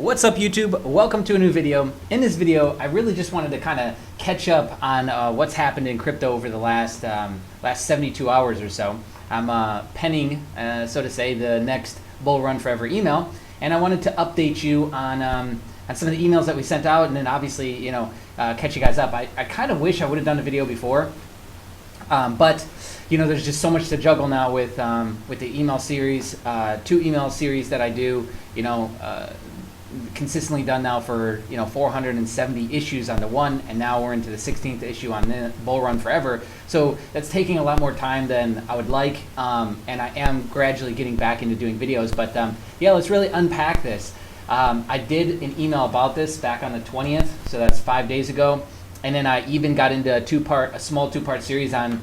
What's up YouTube? Welcome to a new video. In this video, I really just wanted to kind of catch up on what's happened in crypto over the last 72 hours or so. I'm penning, so to say, the next bull run forever email, and I wanted to update you on some of the emails that we sent out, and then obviously, catch you guys up. I kind of wish I would have done a video before, but there's just so much to juggle now with the email series, 2 email series that I do, consistently done now for 470 issues on the one, and now we're into the 16th issue on the bull run forever. So that's taking a lot more time than I would like, and I am gradually getting back into doing videos. But yeah, let's really unpack this. I did an email about this back on the 20th, so that's 5 days ago, and then I even got into a small two-part series on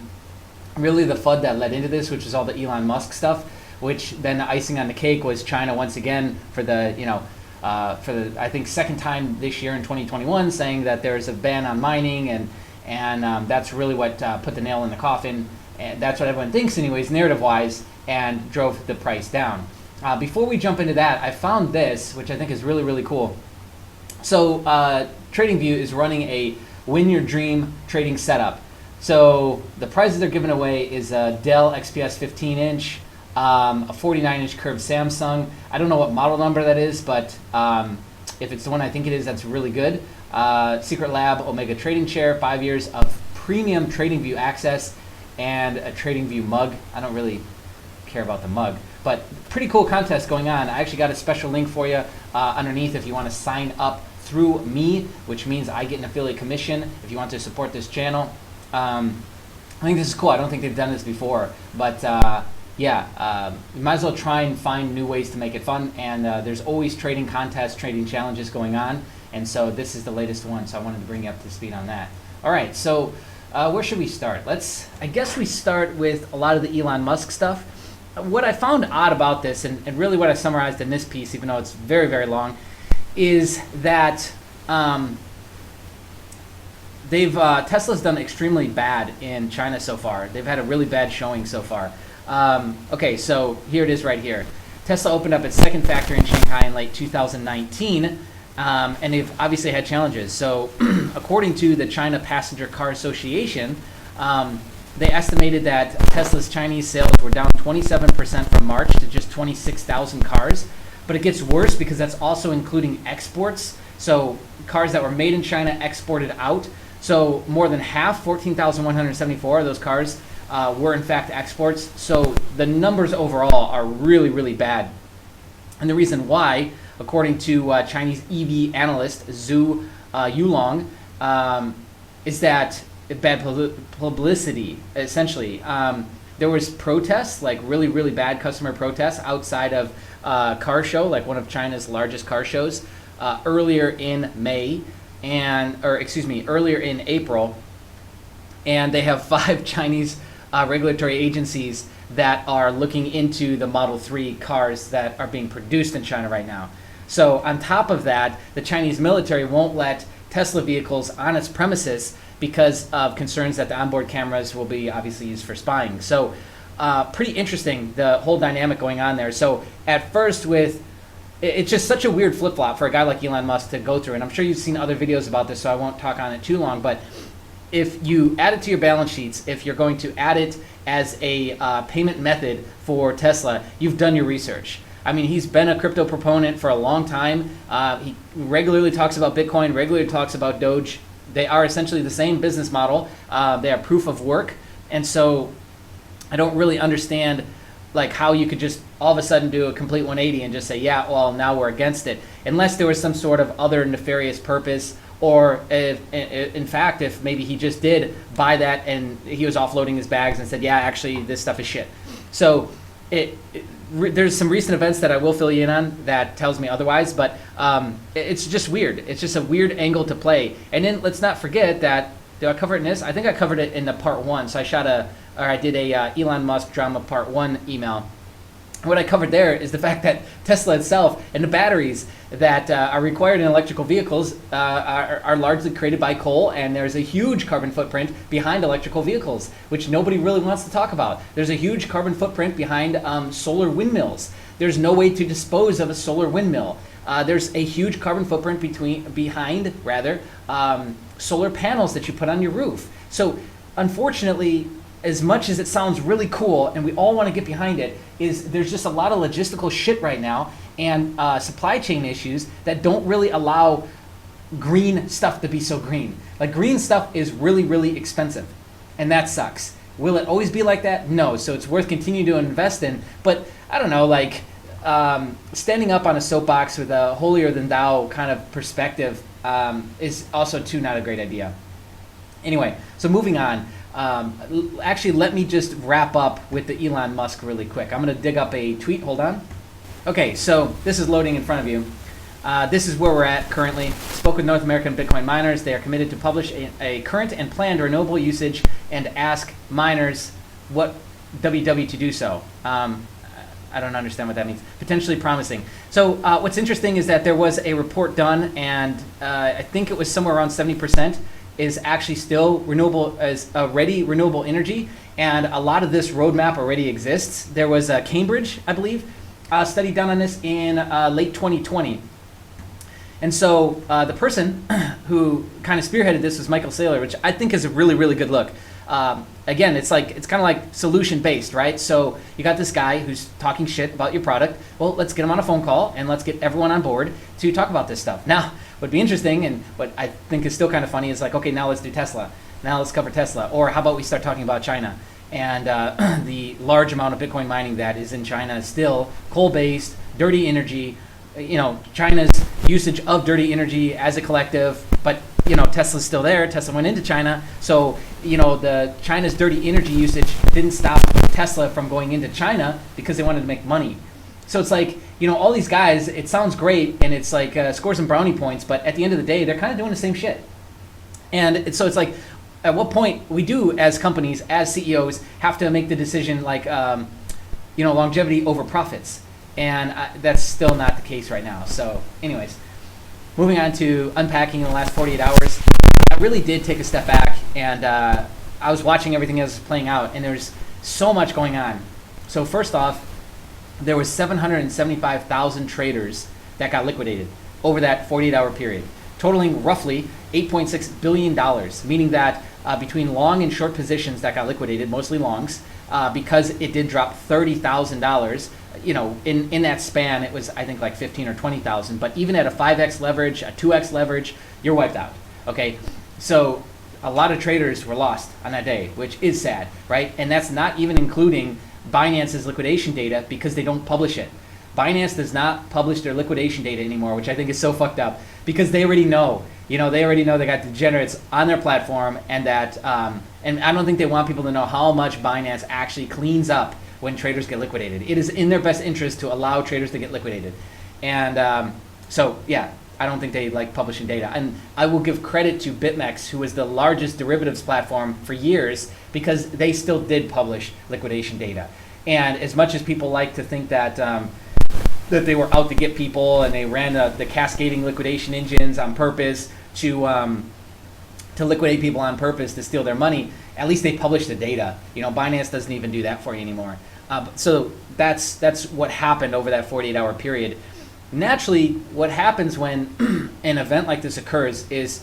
really the FUD that led into this, which is all the Elon Musk stuff, which then the icing on the cake was China once again for the I think second time this year in 2021, saying that there's a ban on mining, and that's really what put the nail in the coffin, and that's what everyone thinks anyways, narrative-wise, and drove the price down. Before we jump into that, I found this, which I think is really, really cool. So TradingView is running a Win Your Dream trading setup. So the prizes they're giving away is a Dell XPS 15-inch, a 49-inch curved Samsung. I don't know what model number that is, but if it's the one I think it is, that's really good. Secret Lab Omega trading chair, 5 years of premium TradingView access, and a TradingView mug. I don't really care about the mug, but pretty cool contest going on. I actually got a special link for you underneath if you want to sign up through me, which means I get an affiliate commission if you want to support this channel. I think this is cool. I don't think they've done this before, but yeah, you might as well try and find new ways to make it fun, and there's always trading contests, trading challenges going on, and so this is the latest one, so I wanted to bring you up to speed on that. All right, so where should we start? I guess we start with a lot of the Elon Musk stuff. What I found odd about this, and really what I summarized in this piece, even though it's very, very long, is that Tesla's done extremely bad in China so far. They've had a really bad showing so far. Okay, so here it is right here. Tesla opened up its second factory in Shanghai in late 2019, and they've obviously had challenges. So according to the China Passenger Car Association, they estimated that Tesla's Chinese sales were down 27% from March to just 26,000 cars. But it gets worse because that's also including exports. So cars that were made in China exported out. So more than half, 14,174 of those cars were in fact exports. So the numbers overall are really, really bad. And the reason why, according to Chinese EV analyst Zhu Yulong, is that bad publicity, essentially. There was protests, like really, really bad customer protests outside of car show, like one of China's largest car shows, earlier in earlier in April. And they have 5 Chinese regulatory agencies that are looking into the Model 3 cars that are being produced in China right now. So on top of that, the Chinese military won't let Tesla vehicles on its premises because of concerns that the onboard cameras will be obviously used for spying. So pretty interesting, the whole dynamic going on there. So at first it's just such a weird flip-flop for a guy like Elon Musk to go through, and I'm sure you've seen other videos about this, so I won't talk on it too long, but if you add it to your balance sheets, if you're going to add it as a payment method for Tesla, you've done your research. I mean, he's been a crypto proponent for a long time. He regularly talks about Bitcoin, regularly talks about Doge. They are essentially the same business model. They are proof of work. And so I don't really understand like how you could just all of a sudden do a complete 180 and just say, yeah, well, now we're against it. Unless there was some sort of other nefarious purpose, or in fact, if maybe he just did buy that and he was offloading his bags and said, yeah, actually, this stuff is shit. So there's some recent events that I will fill you in on that tells me otherwise, but it's just weird. It's just a weird angle to play. And then let's not forget that, did I cover it in this? I think I covered it in the part 1. So I did a Elon Musk drama part 1 email. What I covered there is the fact that Tesla itself and the batteries that are required in electrical vehicles are largely created by coal, and there's a huge carbon footprint behind electrical vehicles, which nobody really wants to talk about. There's a huge carbon footprint behind solar windmills. There's no way to dispose of a solar windmill. There's a huge carbon footprint behind solar panels that you put on your roof. So unfortunately, as much as it sounds really cool and we all want to get behind it, there's just a lot of logistical shit right now and supply chain issues that don't really allow green stuff to be so green. Like, green stuff is really, really expensive, and that sucks. Will it always be like that? No. So it's worth continuing to invest in. But I don't know, like, standing up on a soapbox with a holier than thou kind of perspective is also too not a great idea. Anyway, so moving on. Actually, let me just wrap up with the Elon Musk really quick. I'm going to dig up a tweet. Hold on. Okay, so this is loading in front of you. This is where we're at currently. Spoke with North American Bitcoin miners. They are committed to publish a current and planned renewable usage and ask miners what WW to do so. I don't understand what that means. Potentially promising. So what's interesting is that there was a report done, and I think it was somewhere around 70% is actually still renewable, as ready renewable energy, and a lot of this roadmap already exists. There was a Cambridge, I believe, study done on this in late 2020. And so the person who kind of spearheaded this was Michael Saylor, which I think is a really, really good look. Again, it's kind of like solution based, right? So you got this guy who's talking shit about your product. Well, let's get him on a phone call and let's get everyone on board to talk about this stuff. Now, what'd be interesting and what I think is still kind of funny is like, okay, now let's do Tesla. Now let's cover Tesla. Or how about we start talking about China? And the large amount of Bitcoin mining that is in China is still coal-based, dirty energy. China's usage of dirty energy as a collective, but Tesla's still there. Tesla went into China, so the China's dirty energy usage didn't stop Tesla from going into China because they wanted to make money. So it's like, all these guys, it sounds great and it's like score some brownie points, but at the end of the day, they're kind of doing the same shit. And so it's like, at what point we do as companies, as CEOs, have to make the decision like, longevity over profits. And that's still not the case right now. So anyways, moving on to unpacking in the last 48 hours, I really did take a step back, and I was watching everything as it was playing out, and there's so much going on. So first off, there was 775,000 traders that got liquidated over that 48-hour period, totaling roughly $8.6 billion, meaning that between long and short positions that got liquidated, mostly longs, because it did drop $30,000, in that span, it was, I think, like 15 or 20,000. But even at a 5x leverage, a 2x leverage, you're wiped out. Okay, so a lot of traders were lost on that day, which is sad, right? And that's not even including Binance's liquidation data because they don't publish it. Binance does not publish their liquidation data anymore, which I think is so fucked up because they already know. They got degenerates on their platform, and that, and I don't think they want people to know how much Binance actually cleans up when traders get liquidated. It is in their best interest to allow traders to get liquidated. And so, yeah, I don't think they like publishing data. And I will give credit to BitMEX, who was the largest derivatives platform for years, because they still did publish liquidation data. And as much as people like to think that that they were out to get people and they ran the cascading liquidation engines on purpose to liquidate people on purpose to steal their money, at least they publish the data. Binance doesn't even do that for you anymore. So that's what happened over that 48-hour period. Naturally, what happens when an event like this occurs is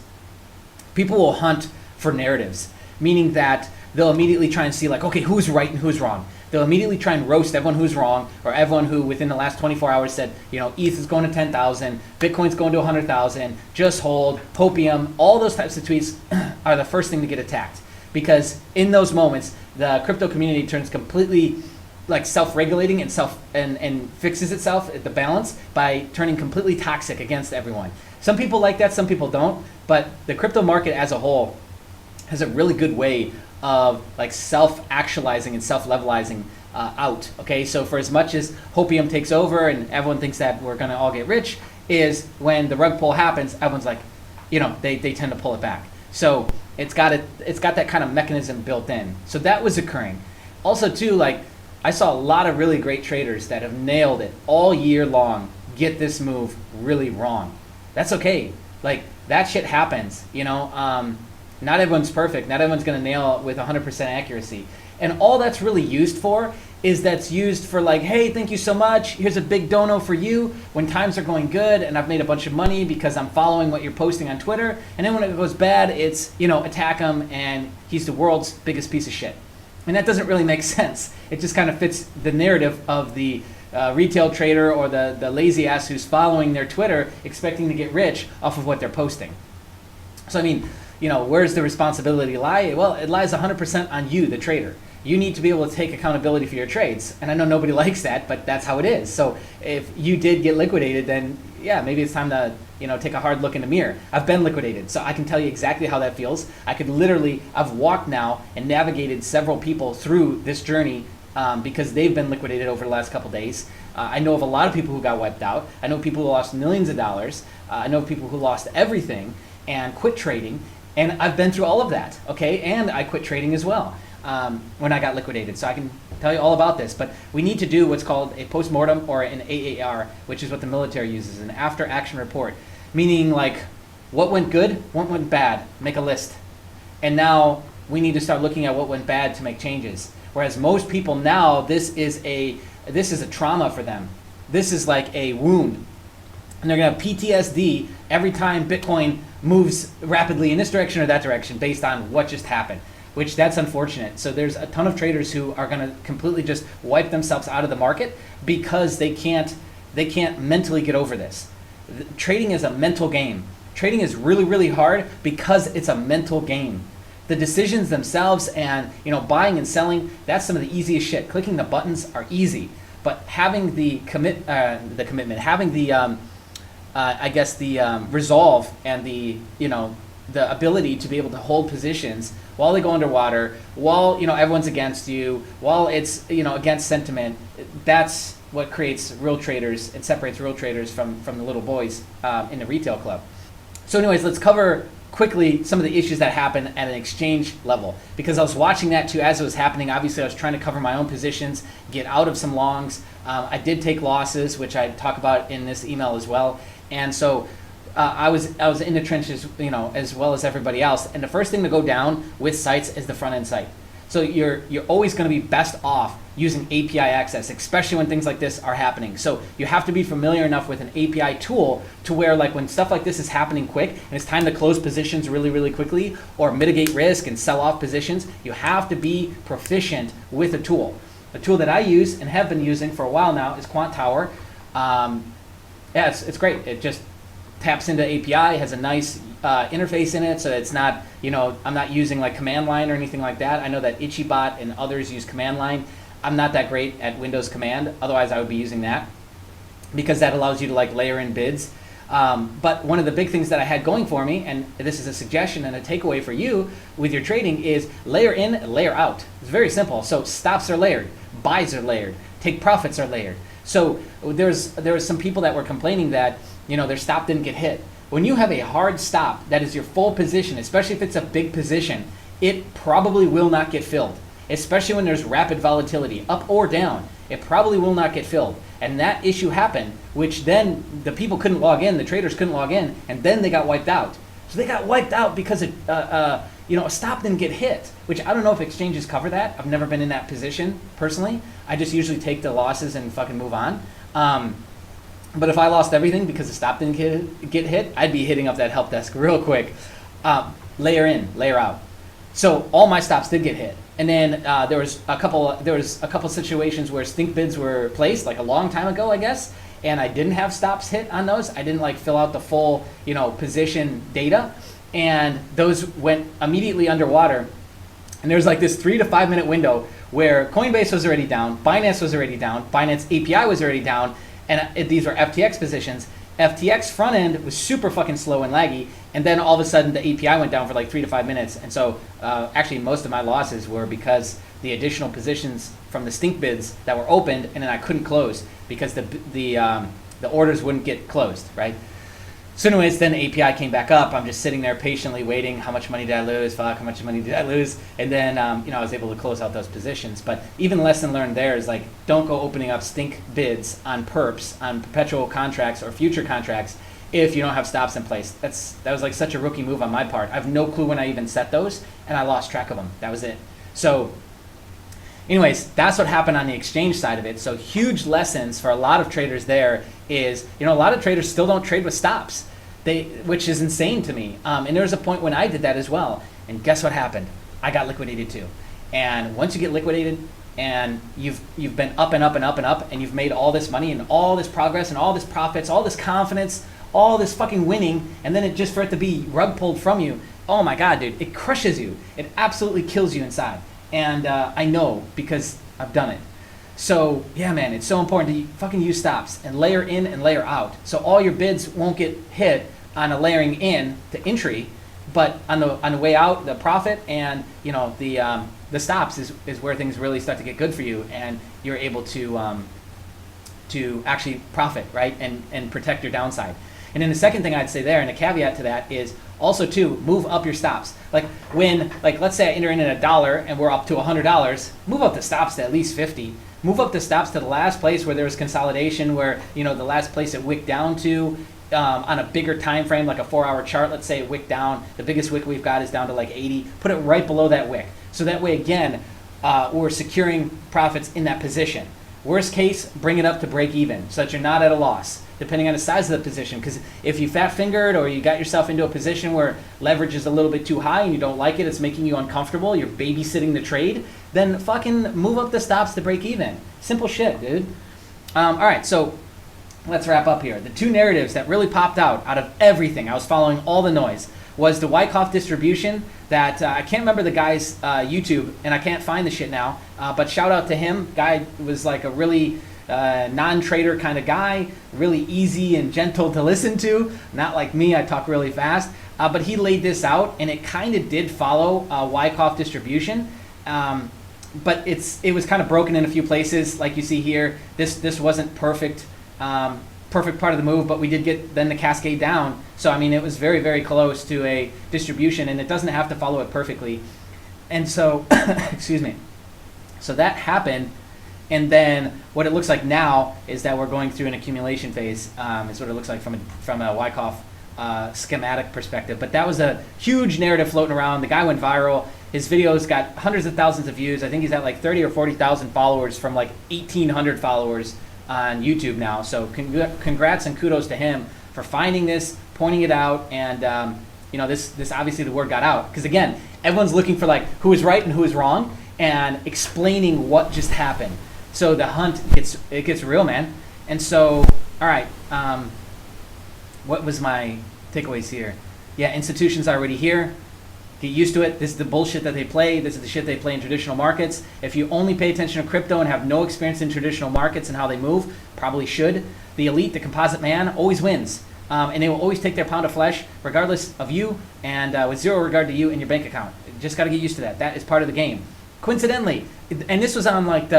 people will hunt for narratives, meaning that they'll immediately try and see like, okay, who's right and who's wrong. They'll immediately try and roast everyone who's wrong, or everyone who within the last 24 hours said, ETH is going to 10,000, Bitcoin's going to 100,000, just hold, Hopium. All those types of tweets are the first thing to get attacked, because in those moments, the crypto community turns completely like self-regulating and fixes itself at the balance by turning completely toxic against everyone. Some people like that, some people don't, but the crypto market as a whole has a really good way of like self-actualizing and self-levelizing out. Okay, so for as much as Hopium takes over and everyone thinks that we're gonna all get rich, is when the rug pull happens, everyone's like, they tend to pull it back. So it's got that kind of mechanism built in. So that was occurring. Also too, like I saw a lot of really great traders that have nailed it all year long get this move really wrong. That's okay. Like that shit happens, Not everyone's perfect. Not everyone's going to nail it with 100% accuracy. And all that's really used for is that's used for like, hey, thank you so much. Here's a big dono for you when times are going good and I've made a bunch of money because I'm following what you're posting on Twitter. And then when it goes bad, it's, attack him and he's the world's biggest piece of shit. And that doesn't really make sense. It just kind of fits the narrative of the retail trader or the lazy ass who's following their Twitter expecting to get rich off of what they're posting. So, I mean, where's the responsibility lie? Well, it lies 100% on you, the trader. You need to be able to take accountability for your trades. And I know nobody likes that, but that's how it is. So if you did get liquidated, then yeah, maybe it's time to, take a hard look in the mirror. I've been liquidated, so I can tell you exactly how that feels. I've walked now and navigated several people through this journey because they've been liquidated over the last couple days. I know of a lot of people who got wiped out. I know people who lost millions of dollars. I know people who lost everything and quit trading. And I've been through all of that, okay? And I quit trading as well. When I got liquidated. So I can tell you all about this, but we need to do what's called a postmortem or an AAR, which is what the military uses, an after action report, meaning like what went good, what went bad, make a list. And now we need to start looking at what went bad to make changes. Whereas most people now, this is a trauma for them. This is like a wound. And they're going to have PTSD every time Bitcoin moves rapidly in this direction or that direction based on what just happened. Which that's unfortunate. So there's a ton of traders who are going to completely just wipe themselves out of the market because they can't mentally get over this. Trading is a mental game. Trading is really, really hard because it's a mental game. The decisions themselves and buying and selling, that's some of the easiest shit. Clicking the buttons are easy, but having the commitment, having the resolve and the ability to be able to hold positions while they go underwater, while everyone's against you, while it's against sentiment. That's what creates real traders and separates real traders from the little boys in the retail club. So anyways, let's cover quickly some of the issues that happen at an exchange level, because I was watching that too as it was happening. Obviously I was trying to cover my own positions, get out of some longs. I did take losses, which I talk about in this email as well. And so I was in the trenches, as well as everybody else. And the first thing to go down with sites is the front end site. So you're always going to be best off using API access, especially when things like this are happening. So you have to be familiar enough with an API tool to where, like, when stuff like this is happening quick and it's time to close positions really, really quickly or mitigate risk and sell off positions, you have to be proficient with a tool. A tool that I use and have been using for a while now is Quant Tower. It's great. It just taps into API, has a nice interface in it, so it's not, I'm not using like command line or anything like that. I know that ItchyBot and others use command line. I'm not that great at Windows command, otherwise I would be using that because that allows you to like layer in bids. But one of the big things that I had going for me, and this is a suggestion and a takeaway for you with your trading, is layer in, layer out. It's very simple. So stops are layered, buys are layered, take profits are layered. So there was some people that were complaining that their stop didn't get hit. When you have a hard stop that is your full position, especially if it's a big position, it probably will not get filled. Especially when there's rapid volatility, up or down, it probably will not get filled. And that issue happened, which then the people couldn't log in, the traders couldn't log in, and then they got wiped out. So they got wiped out because a stop didn't get hit, which I don't know if exchanges cover that. I've never been in that position personally. I just usually take the losses and fucking move on. But if I lost everything because the stop didn't get hit, I'd be hitting up that help desk real quick. Layer in, layer out. So all my stops did get hit. And then there was a couple situations where stink bids were placed, like a long time ago, I guess, and I didn't have stops hit on those. I didn't like fill out the full, position data, and those went immediately underwater. And there's like this 3 to 5 minute window where Coinbase was already down, Binance was already down, Binance API was already down, and these were FTX positions. FTX front end was super fucking slow and laggy, and then all of a sudden the API went down for like 3 to 5 minutes. And so actually most of my losses were because the additional positions from the stink bids that were opened, and then I couldn't close because the orders wouldn't get closed, right? So anyways, then the API came back up. I'm just sitting there patiently waiting. How much money did I lose? Fuck, how much money did I lose? And then, I was able to close out those positions. But even lesson learned there is like, don't go opening up stink bids on perps, on perpetual contracts or future contracts if you don't have stops in place. That was like such a rookie move on my part. I have no clue when I even set those, and I lost track of them. That was it. So anyways, that's what happened on the exchange side of it. So huge lessons for a lot of traders there is, a lot of traders still don't trade with stops, which is insane to me. And there was a point when I did that as well. And guess what happened? I got liquidated too. And once you get liquidated and you've been up and up and up and up, and you've made all this money and all this progress and all this profits, all this confidence, all this fucking winning, and then it just for it to be rug pulled from you, oh my God, dude, it crushes you. It absolutely kills you inside. And I know because I've done it. So yeah, man, it's so important to fucking use stops and layer in and layer out. So all your bids won't get hit on a layering in to entry, but on the way out, the profit and the stops is where things really start to get good for you, and you're able to actually profit, right, and protect your downside. And then the second thing I'd say there, and a caveat to that, is also to move up your stops. Like let's say I enter in at $1 and we're up to $100, move up the stops to at least 50. Move up the stops to the last place where there was consolidation, where the last place it wicked down to. On a bigger time frame, like a 4-hour chart, let's say it wicked down. The biggest wick we've got is down to like 80. Put it right below that wick. So that way, again, we're securing profits in that position. Worst case, bring it up to break even so that you're not at a loss, depending on the size of the position. Because if you fat fingered or you got yourself into a position where leverage is a little bit too high and you don't like it, it's making you uncomfortable, you're babysitting the trade, then fucking move up the stops to break even. Simple shit, dude. All right, so let's wrap up here. The two narratives that really popped out of everything, I was following all the noise, was the Wyckoff distribution that I can't remember the guy's YouTube, and I can't find the shit now, but shout out to him. Guy was like a really non-trader kind of guy, really easy and gentle to listen to, not like me, I talk really fast, but he laid this out, and it kind of did follow Wyckoff distribution, but it was kind of broken in a few places, like you see here. This wasn't perfect part of the move, but we did get then the cascade down. So I mean, it was very, very close to a distribution, and it doesn't have to follow it perfectly. And so, excuse me. So that happened, and then what it looks like now is that we're going through an accumulation phase. Is what it looks like from a Wyckoff schematic perspective. But that was a huge narrative floating around. The guy went viral. His videos got hundreds of thousands of views. I think he's at like 30 or 40,000 followers from like 1,800 followers on YouTube now. So congrats and kudos to him for finding this, pointing it out, and this obviously the word got out, because again, everyone's looking for like who is right and who is wrong, and explaining what just happened. So the hunt gets real, man. And so, all right, what was my takeaways here? Yeah, institutions are already here. Get used to it. This is the bullshit that they play. This is the shit they play in traditional markets. If you only pay attention to crypto and have no experience in traditional markets and how they move, probably should. The elite, the composite man, always wins. And they will always take their pound of flesh, regardless of you, and with zero regard to you and your bank account. Just got to get used to that. That is part of the game. Coincidentally, and this was on like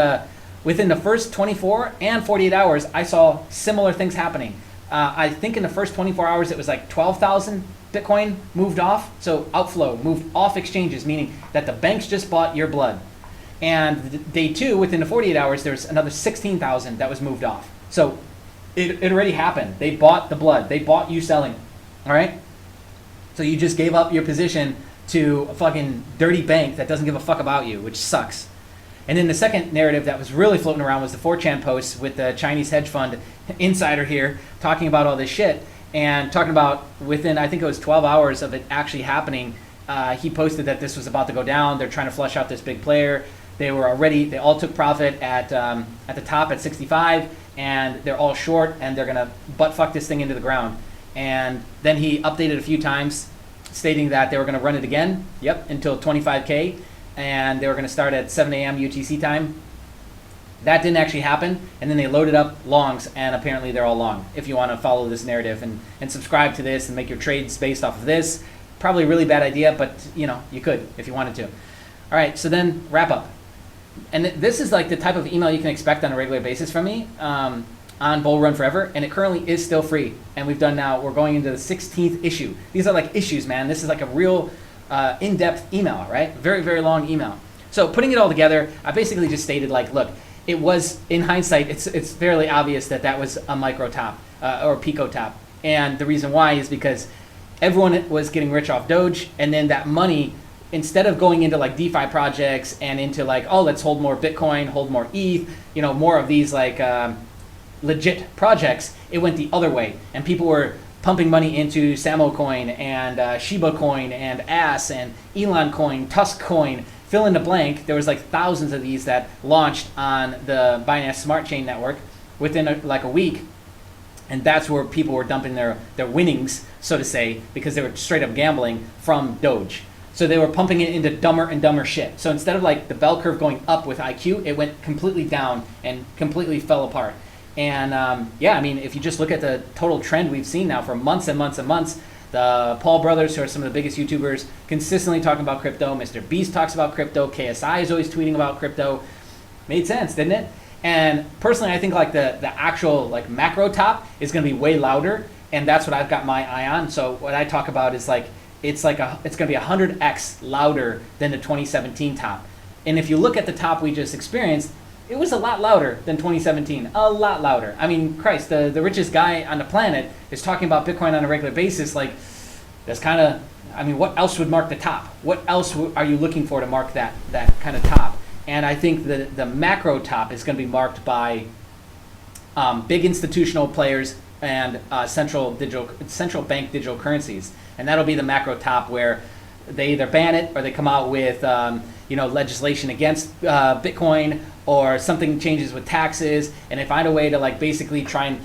within the first 24 and 48 hours, I saw similar things happening. I think in the first 24 hours, it was like 12,000 Bitcoin moved off. So outflow moved off exchanges, meaning that the banks just bought your blood. And day two, within the 48 hours, there's another 16,000 that was moved off. So it already happened. They bought the blood. They bought you selling. All right? So you just gave up your position to a fucking dirty bank that doesn't give a fuck about you, which sucks. And then the second narrative that was really floating around was the 4chan posts with the Chinese hedge fund insider here talking about all this shit, and talking about within, I think it was 12 hours of it actually happening, he posted that this was about to go down. They're trying to flush out this big player. They all took profit at the top at 65, and they're all short, and they're gonna butt fuck this thing into the ground. And then he updated a few times, stating that they were gonna run it again, until 25K, and they were gonna start at 7 a.m. UTC time. That didn't actually happen, and then they loaded up longs, and apparently they're all long. If you want to follow this narrative and subscribe to this and make your trades based off of this, probably a really bad idea, but you could if you wanted to. All right, so then wrap up. And this is like the type of email you can expect on a regular basis from me on Bull Run Forever, and it currently is still free. And we're going into the 16th issue. These are like issues, man. This is like a real in-depth email, right? Very, very long email. So putting it all together, I basically just stated like, look, it was, in hindsight, it's fairly obvious that was a micro top or a pico top. And the reason why is because everyone was getting rich off Doge, and then that money instead of going into like DeFi projects and into like, oh, let's hold more Bitcoin, hold more ETH, you know, more of these like legit projects, it went the other way. And people were pumping money into Samo coin and Shiba coin and AS and Elon coin, Tusk coin, fill in the blank. There was like thousands of these that launched on the Binance Smart Chain network within like a week. And that's where people were dumping their winnings, so to say, because they were straight up gambling from Doge. So they were pumping it into dumber and dumber shit. So instead of like the bell curve going up with IQ, it went completely down and completely fell apart. And yeah, I mean, if you just look at the total trend we've seen now for months and months and months, the Paul brothers, who are some of the biggest YouTubers, consistently talking about crypto. Mr. Beast talks about crypto. KSI is always tweeting about crypto. Made sense, didn't it? And personally, I think like the actual like macro top is going to be way louder, and that's what I've got my eye on. So what I talk about is like it's going to be 100x louder than the 2017 top. And if you look at the top we just experienced, it was a lot louder than 2017, a lot louder. I mean, Christ, the richest guy on the planet is talking about Bitcoin on a regular basis. Like, that's kind of, I mean, what else would mark the top? What else are you looking for to mark that kind of top? And I think the macro top is going to be marked by big institutional players and central bank digital currencies. And that'll be the macro top, where they either ban it or they come out with legislation against Bitcoin, or something changes with taxes, and they find a way to like basically try and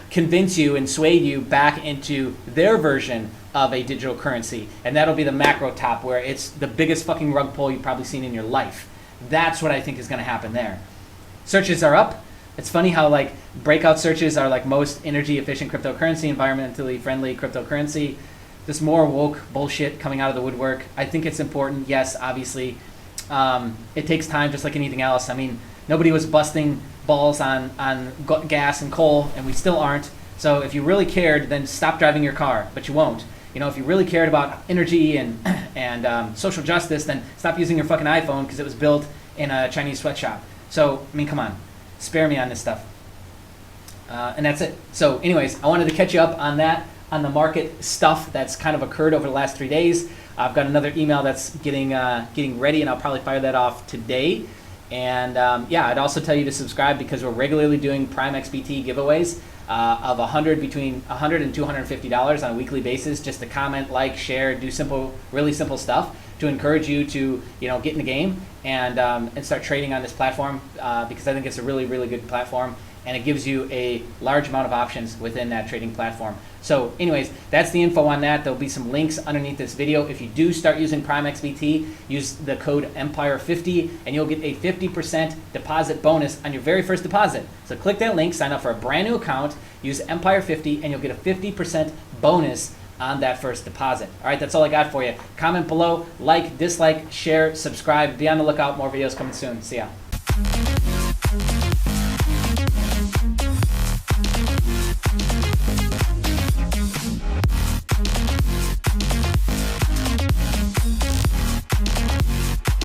convince you and sway you back into their version of a digital currency. And that'll be the macro top, where it's the biggest fucking rug pull you've probably seen in your life. That's what I think is going to happen there. Searches are up. It's funny how like breakout searches are like most energy efficient cryptocurrency, environmentally friendly cryptocurrency. There's more woke bullshit coming out of the woodwork. I think it's important. Yes, obviously. It takes time, just like anything else. I mean, nobody was busting balls on gas and coal, and we still aren't. So if you really cared, then stop driving your car, but you won't. You know, if you really cared about energy and social justice, then stop using your fucking iPhone because it was built in a Chinese sweatshop. So, I mean, come on. Spare me on this stuff. And that's it. So anyways, I wanted to catch you up on that, on the market stuff that's kind of occurred over the last 3 days. I've got another email that's getting ready, and I'll probably fire that off today. And yeah, I'd also tell you to subscribe, because we're regularly doing Prime XBT giveaways of between $100 and $250 on a weekly basis, just to comment, like, share, do really simple stuff to encourage you to get in the game and start trading on this platform, because I think it's a really, really good platform, and it gives you a large amount of options within that trading platform. So anyways, that's the info on that. There'll be some links underneath this video. If you do start using Prime XBT, use the code EMPIRE50 and you'll get a 50% deposit bonus on your very first deposit. So click that link, sign up for a brand new account, use EMPIRE50, and you'll get a 50% bonus on that first deposit. All right, that's all I got for you. Comment below, like, dislike, share, subscribe. Be on the lookout. More videos coming soon. See ya.